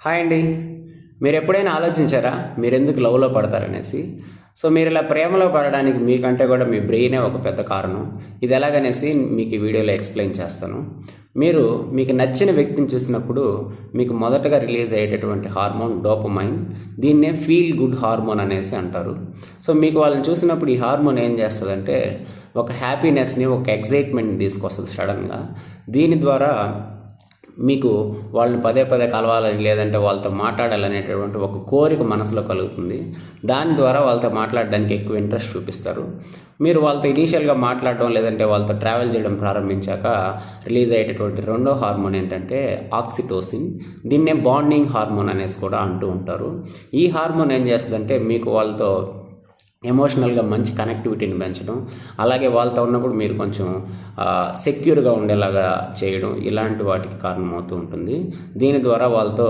Hi అండి. మీరు ఎప్పుడైనా ఆలోచించారా మీరు ఎందుకు లవ్లో పడతారనేసి? సో మీరు ఇలా ప్రేమలో పడడానికి మీకంటే కూడా మీ బ్రెయినే ఒక పెద్ద కారణం. ఇది ఎలాగనేసి మీకు ఈ వీడియోలో ఎక్స్ప్లెయిన్ చేస్తాను. మీకు నచ్చిన వ్యక్తిని చూసినప్పుడు మీకు మొదటగా రిలీజ్ అయ్యేటటువంటి హార్మోన్ డోపమైన్. దీన్నే ఫీల్ గుడ్ హార్మోన్ అనేసి అంటారు. సో మీకు వాళ్ళని చూసినప్పుడు ఈ హార్మోన్ ఏం చేస్తుందంటే ఒక హ్యాపీనెస్ని, ఒక ఎగ్జైట్మెంట్ని తీసుకొస్తుంది సడన్గా. దీని ద్వారా మీకు వాళ్ళని పదే పదే కలవాలని, లేదంటే వాళ్ళతో మాట్లాడాలనేటటువంటి ఒక కోరిక మనసులో కలుగుతుంది. దాని ద్వారా వాళ్ళతో మాట్లాడడానికి ఎక్కువ ఇంట్రెస్ట్ చూపిస్తారు. మీరు వాళ్ళతో ఇనీషియల్గా మాట్లాడడం, లేదంటే వాళ్ళతో ట్రావెల్ చేయడం ప్రారంభించాక రిలీజ్ అయ్యేటటువంటి రెండో హార్మోన్ ఏంటంటే ఆక్సిటోసిన్. దీన్నే బాండింగ్ హార్మోన్ అనేసి కూడా అంటూ ఉంటారు. ఈ హార్మోన్ ఏం చేస్తుందంటే మీకు వాళ్ళతో ఎమోషనల్గా మంచి కనెక్టివిటీని పెంచడం, అలాగే వాళ్ళతో ఉన్నప్పుడు మీరు కొంచెం సెక్యూర్గా ఉండేలాగా చేయడం, ఇలాంటి వాటికి కారణమవుతూ ఉంటుంది. దీని ద్వారా వాళ్ళతో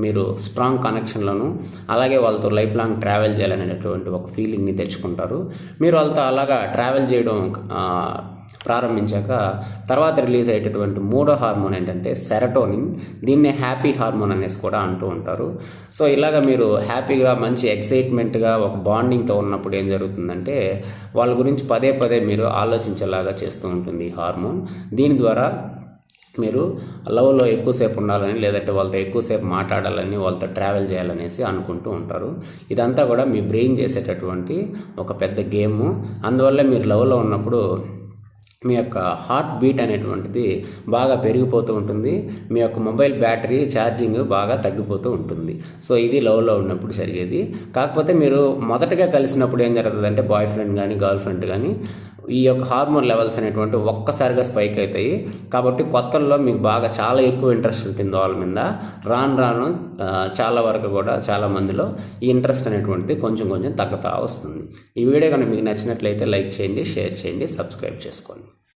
మీరు స్ట్రాంగ్ కనెక్షన్లను, అలాగే వాళ్ళతో లైఫ్ లాంగ్ ట్రావెల్ చేయాలనేటువంటి ఒక ఫీలింగ్ని తెచ్చుకుంటారు. మీరు వాళ్ళతో అలాగా ట్రావెల్ చేయడం ప్రారంభించాక తర్వాత రిలీజ్ అయ్యేటటువంటి మూడో హార్మోన్ ఏంటంటే సెరటోనిన్. దీన్నే హ్యాపీ హార్మోన్ అనేసి కూడా అంటూ ఉంటారు. సో ఇలాగ మీరు హ్యాపీగా మంచి ఎక్సైట్మెంట్గా ఒక బాండింగ్తో ఉన్నప్పుడు ఏం జరుగుతుందంటే వాళ్ళ గురించి పదే పదే మీరు ఆలోచించేలాగా చేస్తూ ఉంటుంది ఈ హార్మోన్. దీని ద్వారా మీరు లవ్లో ఎక్కువసేపు ఉండాలని, లేదంటే వాళ్ళతో ఎక్కువసేపు మాట్లాడాలని, వాళ్ళతో ట్రావెల్ చేయాలనేసి అనుకుంటూ ఉంటారు. ఇదంతా కూడా మీ బ్రెయిన్ చేసేటటువంటి ఒక పెద్ద గేము. అందువల్ల మీరు లవ్లో ఉన్నప్పుడు మీ యొక్క హార్ట్ బీట్ అనేటువంటిది బాగా పెరిగిపోతూ ఉంటుంది. మీ యొక్క మొబైల్ బ్యాటరీ ఛార్జింగ్ బాగా తగ్గిపోతూ ఉంటుంది. సో ఇది లవ్లో ఉన్నప్పుడు జరిగేది. కాకపోతే మీరు మొదటగా కలిసినప్పుడు ఏం జరుగుతుందంటే బాయ్ ఫ్రెండ్ కానీ గర్ల్ ఫ్రెండ్ కానీ ఈ యొక్క హార్మోన్ లెవెల్స్ అనేటువంటి ఒక్కసారిగా స్పైక్ అవుతాయి. కాబట్టి కొత్తల్లో మీకు బాగా చాలా ఎక్కువ ఇంట్రెస్ట్ ఉంటుంది వాళ్ళ మీద. రాను చాలా వరకు కూడా చాలా మందిలో ఈ ఇంట్రెస్ట్ అనేటువంటిది కొంచెం కొంచెం తగ్గుతూ వస్తుంది. ఈ వీడియో కనుక మీకు నచ్చినట్లయితే లైక్ చేయండి, షేర్ చేయండి, సబ్స్క్రైబ్ చేసుకోండి.